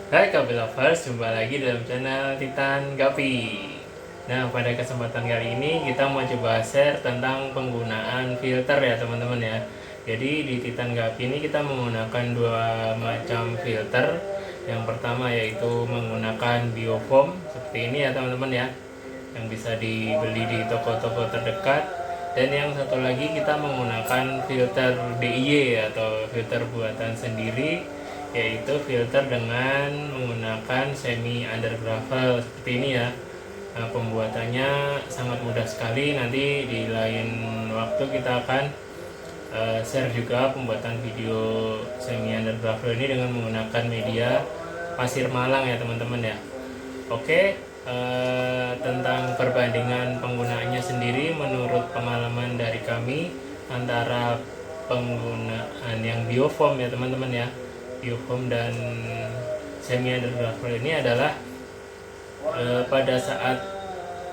Hai Kopi Lovers, jumpa lagi dalam channel Titan Gapi. Nah, pada kesempatan kali ini kita mau coba share tentang penggunaan filter ya teman-teman ya. Jadi di Titan Gapi ini kita menggunakan dua macam filter. Yang pertama yaitu menggunakan biofoam seperti ini ya teman-teman ya, yang bisa dibeli di toko-toko terdekat. Dan yang satu lagi kita menggunakan filter DIY atau filter buatan sendiri, yaitu filter dengan menggunakan semi undergravel seperti ini ya. Nah, pembuatannya sangat mudah sekali. Nanti di lain waktu kita akan share juga pembuatan video semi undergravel ini dengan menggunakan media pasir malang ya teman-teman ya. Oke, tentang perbandingan penggunaannya sendiri, menurut pengalaman dari kami antara penggunaan yang biofoam ya teman-teman ya, biofoam dan semi undergravel ini adalah pada saat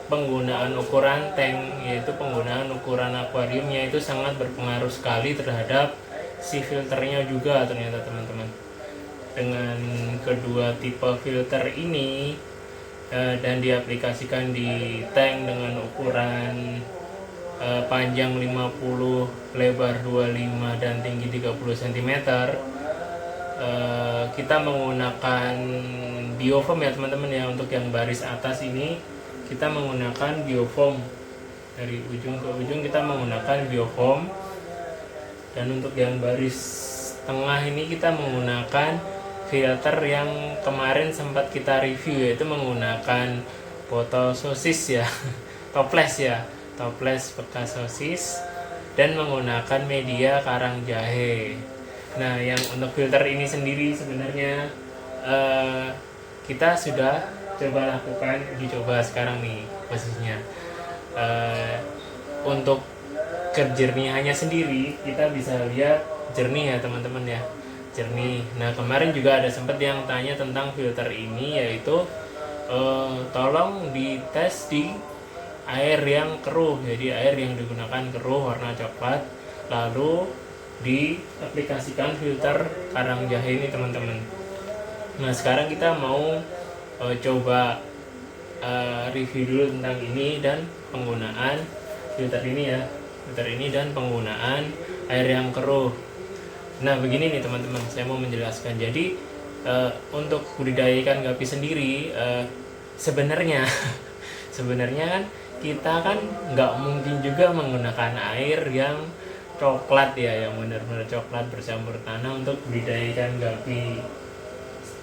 penggunaan ukuran tank, yaitu penggunaan ukuran akuariumnya itu sangat berpengaruh sekali terhadap si filternya juga ternyata teman-teman. Dengan kedua tipe filter ini dan diaplikasikan di tank dengan ukuran panjang 50, lebar 25 dan tinggi 30 cm, kita menggunakan biofoam ya teman-teman ya. Untuk yang baris atas ini kita menggunakan biofoam, dari ujung ke ujung kita menggunakan biofoam. Dan untuk yang baris tengah ini kita menggunakan filter yang kemarin sempat kita review, yaitu menggunakan botol sosis ya toples ya, toples bekas sosis, dan menggunakan media karang jahe. Nah, yang untuk filter ini sendiri sebenarnya kita sudah coba lakukan uji coba sekarang nih posisinya. Untuk kejernihannya sendiri kita bisa lihat jernih ya teman-teman ya, jernih. Nah, kemarin juga ada sempat yang tanya tentang filter ini, yaitu tolong dites di air yang keruh. Jadi air yang digunakan keruh warna coklat, lalu diaplikasikan filter karang jahe ini teman-teman. Nah, sekarang kita mau coba review dulu tentang ini dan penggunaan filter ini ya, filter ini dan penggunaan air yang keruh. Nah, begini nih teman-teman, saya mau menjelaskan. Jadi untuk budidaya ikan gapi sendiri, sebenarnya sebenarnya kan kita kan nggak mungkin juga menggunakan air yang coklat ya, yang benar-benar coklat bercampur tanah untuk budidaya ikan gapi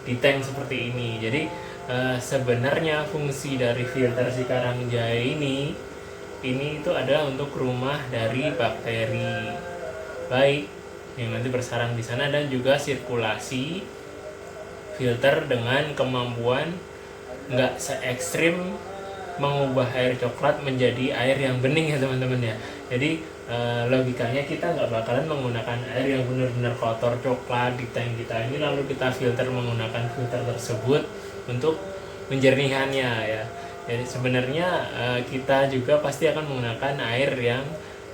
di tank seperti ini. Jadi sebenarnya fungsi dari filter si karang jahe ini itu adalah untuk rumah dari bakteri baik yang nanti bersarang di sana, dan juga sirkulasi filter dengan kemampuan nggak se ekstrim mengubah air coklat menjadi air yang bening ya teman-teman ya. Jadi logikanya kita nggak bakalan menggunakan air yang benar-benar kotor coklat di tank kita ini lalu kita filter menggunakan filter tersebut untuk menjernihkannya ya. Jadi sebenarnya kita juga pasti akan menggunakan air yang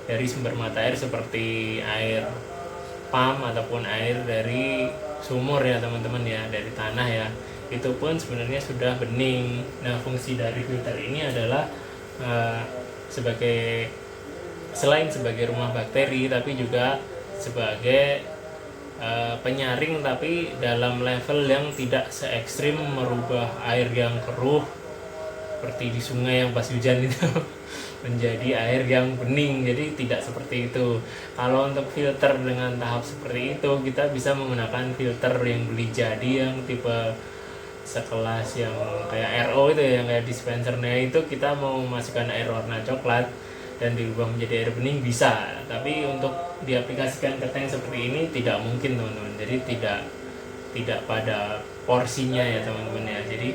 dari sumber mata air seperti air pam ataupun air dari sumur ya teman-teman ya, dari tanah ya. Itu pun sebenarnya sudah bening. Nah, fungsi dari filter ini adalah sebagai, selain sebagai rumah bakteri, tapi juga sebagai penyaring, tapi dalam level yang tidak se ekstrim merubah air yang keruh seperti di sungai yang pas hujan itu menjadi air yang bening. Jadi tidak seperti itu. Kalau untuk filter dengan tahap seperti itu, kita bisa menggunakan filter yang beli jadi, yang tipe sekelas yang kayak RO itu ya, yang kayak dispensernya itu. Kita mau memasukkan air warna coklat dan dirubah menjadi air bening bisa, tapi untuk diaplikasikan ke tank seperti ini tidak mungkin teman-teman. Jadi tidak pada porsinya ya teman-teman ya. Jadi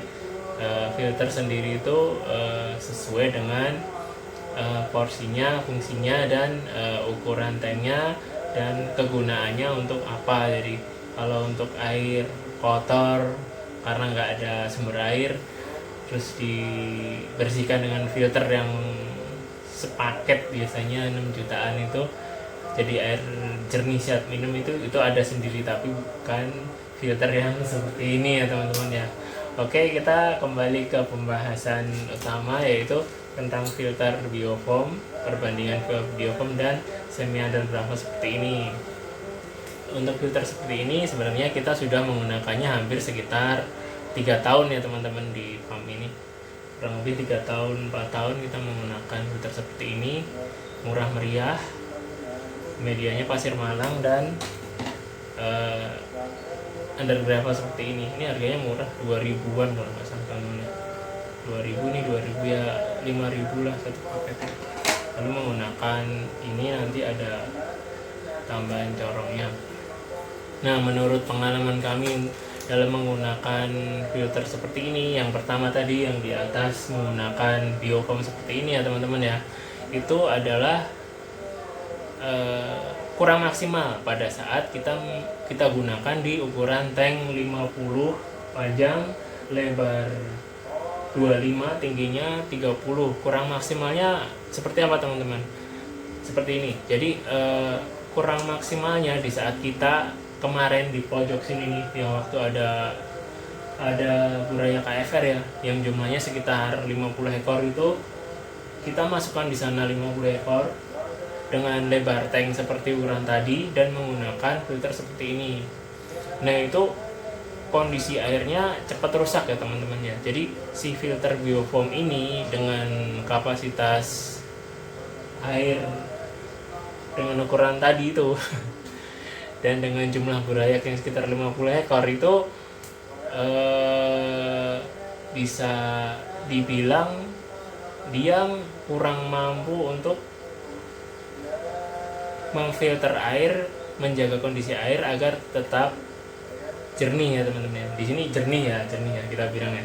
filter sendiri itu sesuai dengan porsinya, fungsinya, dan ukuran tanknya dan kegunaannya untuk apa. Jadi kalau untuk air kotor karena nggak ada sumber air, terus dibersihkan dengan filter yang sepaket biasanya 6 jutaan itu, jadi air jernih siap minum itu ada sendiri, tapi bukan filter yang seperti ini ya teman-teman ya. Oke, kita kembali ke pembahasan utama, yaitu tentang filter biofoam, perbandingan biofoam dan semi undergravel seperti ini. Untuk filter seperti ini sebenarnya kita sudah menggunakannya hampir sekitar 3 tahun ya teman-teman di farm ini. Kurang lebih 3 tahun 4 tahun kita menggunakan filter seperti ini. Murah meriah, medianya pasir malang dan undergravel seperti ini. Ini harganya murah, 2000-an kalau nggak salah kanunnya. 2000 nih, 2000 ya 5000 lah satu paket. Lalu menggunakan ini nanti ada tambahan corongnya. Nah, menurut pengalaman kami dalam menggunakan filter seperti ini, yang pertama tadi yang di atas menggunakan biofoam seperti ini ya teman-teman ya, itu adalah kurang maksimal pada saat kita gunakan di ukuran tank 50 panjang, lebar 25, tingginya 30. Kurang maksimalnya seperti apa teman-teman? Seperti ini. Jadi kurang maksimalnya di saat kita kemarin di pojok sini nih, yang waktu ada buraya KFR ya, yang jumlahnya sekitar 50 ekor itu, kita masukkan di sana 50 ekor dengan lebar tank seperti ukuran tadi dan menggunakan filter seperti ini. Nah, itu kondisi airnya cepat rusak ya teman-teman ya. Jadi si filter biofoam ini dengan kapasitas air dengan ukuran tadi itu dan dengan jumlah burayak yang sekitar 50 ekor itu bisa dibilang dia kurang mampu untuk memfilter air, menjaga kondisi air agar tetap jernih ya teman-teman. Di sini jernih ya kita bilang ya.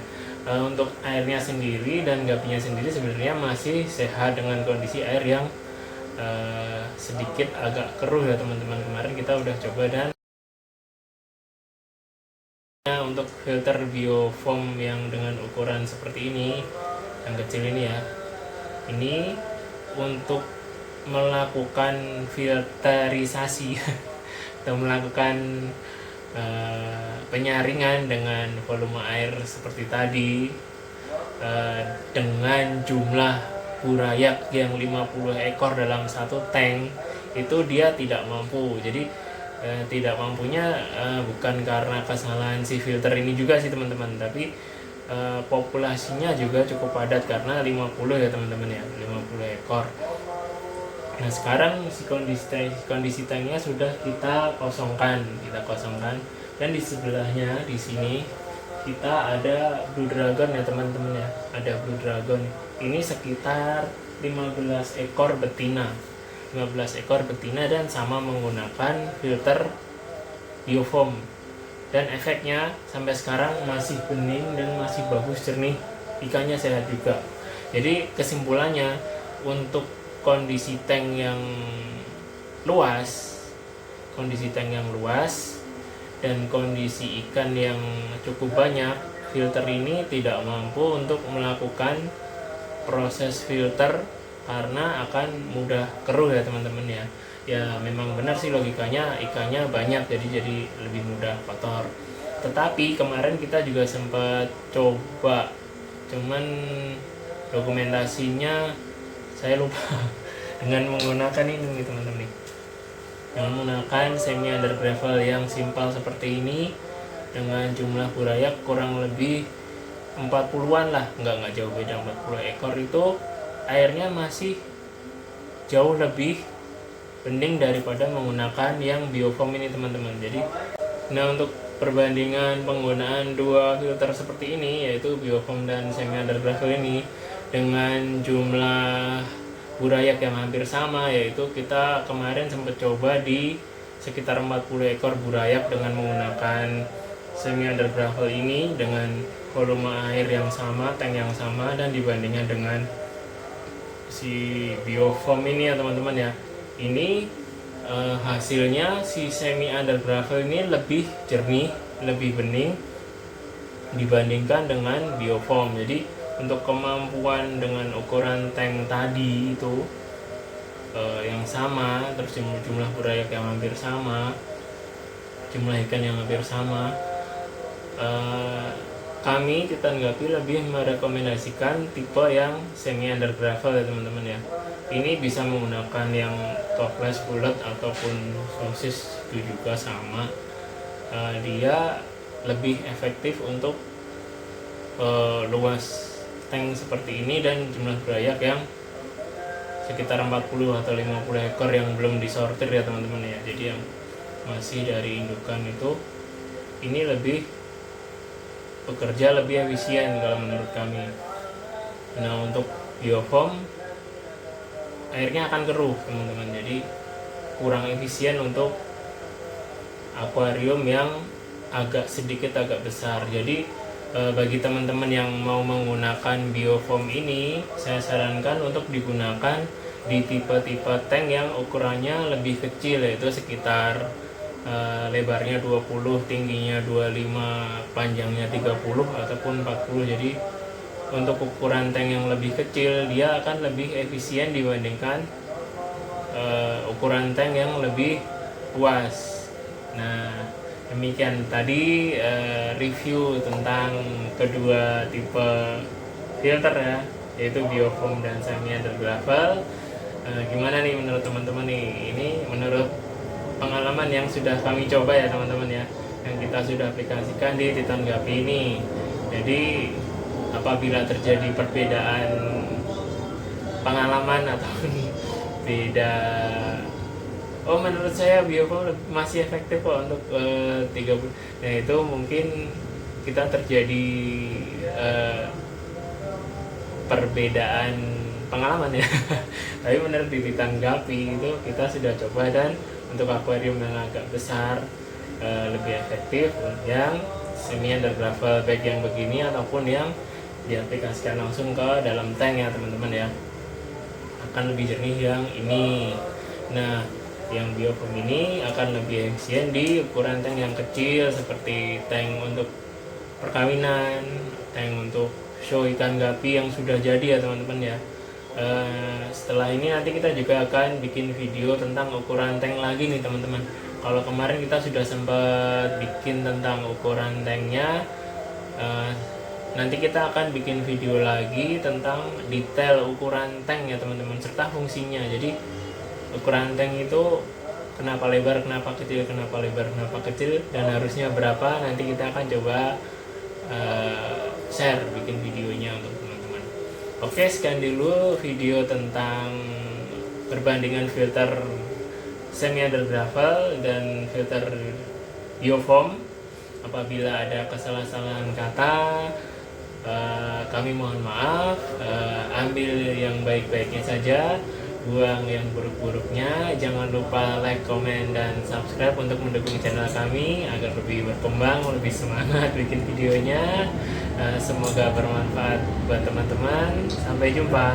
Untuk airnya sendiri dan gapinya sendiri sebenarnya masih sehat dengan kondisi air yang sedikit agak keruh ya teman-teman. Kemarin kita udah coba, dan untuk filter biofoam yang dengan ukuran seperti ini, yang kecil ini ya, ini untuk melakukan filterisasi atau melakukan penyaringan dengan volume air seperti tadi, dengan jumlah burayak yang 50 ekor dalam satu tank, itu dia tidak mampu. Jadi tidak mampunya bukan karena kesalahan si filter ini juga sih teman-teman, tapi populasinya juga cukup padat karena 50 ya teman-teman ya, 50 ekor. Nah, sekarang si kondisi tanknya sudah kita kosongkan, dan di sebelahnya di sini kita ada Blue Dragon ya teman-teman ya, ada Blue Dragon. Ini sekitar 15 ekor betina dan sama menggunakan filter biofoam, dan efeknya sampai sekarang masih bening dan masih bagus, jernih, ikannya sehat juga. Jadi kesimpulannya, untuk kondisi tank yang luas dan kondisi ikan yang cukup banyak, filter ini tidak mampu untuk melakukan proses filter karena akan mudah keruh ya teman-teman ya. Ya memang benar sih logikanya, ikannya banyak jadi lebih mudah kotor. Tetapi kemarin kita juga sempat coba, cuman dokumentasinya saya lupa dengan menggunakan ini teman-teman nih, dengan menggunakan semi undergravel yang simpel seperti ini dengan jumlah burayak kurang lebih 40-an lah, nggak jauh beda, 40 ekor itu airnya masih jauh lebih bening daripada menggunakan yang biofoam ini teman-teman. Jadi nah, untuk perbandingan penggunaan dua filter seperti ini, yaitu biofoam dan semi undergravel ini, dengan jumlah burayak yang hampir sama, yaitu kita kemarin sempat coba di sekitar 40 ekor burayak dengan menggunakan semi undergravel ini dengan volume air yang sama, tank yang sama, dan dibandingkan dengan si biofoam ini ya teman-teman ya, ini hasilnya si semi undergravel ini lebih jernih, lebih bening dibandingkan dengan biofoam. Jadi untuk kemampuan dengan ukuran tank tadi itu yang sama, terus jumlah burayak yang hampir sama, jumlah ikan yang hampir sama, eh, kami Titan Gapi lebih merekomendasikan tipe yang semi under gravel ya teman-teman ya. Ini bisa menggunakan yang toples bulat ataupun sosis, itu juga sama. Dia lebih efektif untuk luas tank seperti ini dan jumlah berayak yang sekitar 40 atau 50 ekor yang belum disortir ya teman-teman ya. Jadi yang masih dari indukan itu, ini lebih bekerja lebih efisien kalau menurut kami. Nah, untuk biofoam airnya akan keruh teman-teman, jadi kurang efisien untuk akuarium yang sedikit agak besar. Jadi bagi teman-teman yang mau menggunakan biofoam ini, saya sarankan untuk digunakan di tipe-tipe tank yang ukurannya lebih kecil, yaitu sekitar lebarnya 20, tingginya 25, panjangnya 30 ataupun 40. Jadi untuk ukuran tank yang lebih kecil, dia akan lebih efisien dibandingkan ukuran tank yang lebih luas. Nah, demikian tadi review tentang kedua tipe filter ya, yaitu biofoam dan semi under gravel. Gimana nih menurut teman-teman nih? Ini menurut pengalaman yang sudah kami coba ya teman-teman ya, yang kita sudah aplikasikan di Titan Gapi ini. Jadi apabila terjadi perbedaan pengalaman atau beda, menurut saya biofoam masih efektif kok untuk 30. Nah, itu mungkin kita terjadi perbedaan pengalaman ya. Tapi menurut di Titan Gapi itu kita sudah coba, dan untuk akuarium yang agak besar lebih efektif yang semi under gravel, baik yang begini ataupun yang diaplikasikan langsung ke dalam tank ya teman-teman ya, akan lebih jernih yang ini. Nah, yang biofoam ini akan lebih efisien di ukuran tank yang kecil, seperti tank untuk perkawinan, tank untuk show ikan gapi yang sudah jadi ya teman-teman ya. Setelah ini nanti kita juga akan bikin video tentang ukuran tank lagi nih teman-teman. Kalau kemarin kita sudah sempat bikin tentang ukuran tanknya, nanti kita akan bikin video lagi tentang detail ukuran tank ya teman-teman, serta fungsinya. Jadi ukuran tank itu kenapa lebar, kenapa kecil, kenapa lebar, kenapa kecil, dan harusnya berapa, nanti kita akan coba share bikin videonya untuk teman-teman. Oke, sekian dulu video tentang perbandingan filter semi under gravel dan filter biofoam. Apabila ada kesalahan kata, kami mohon maaf. Ambil yang baik-baiknya saja, buang yang buruk-buruknya. Jangan lupa like, comment, dan subscribe untuk mendukung channel kami agar lebih berkembang, lebih semangat bikin videonya. Semoga bermanfaat buat teman-teman. Sampai jumpa.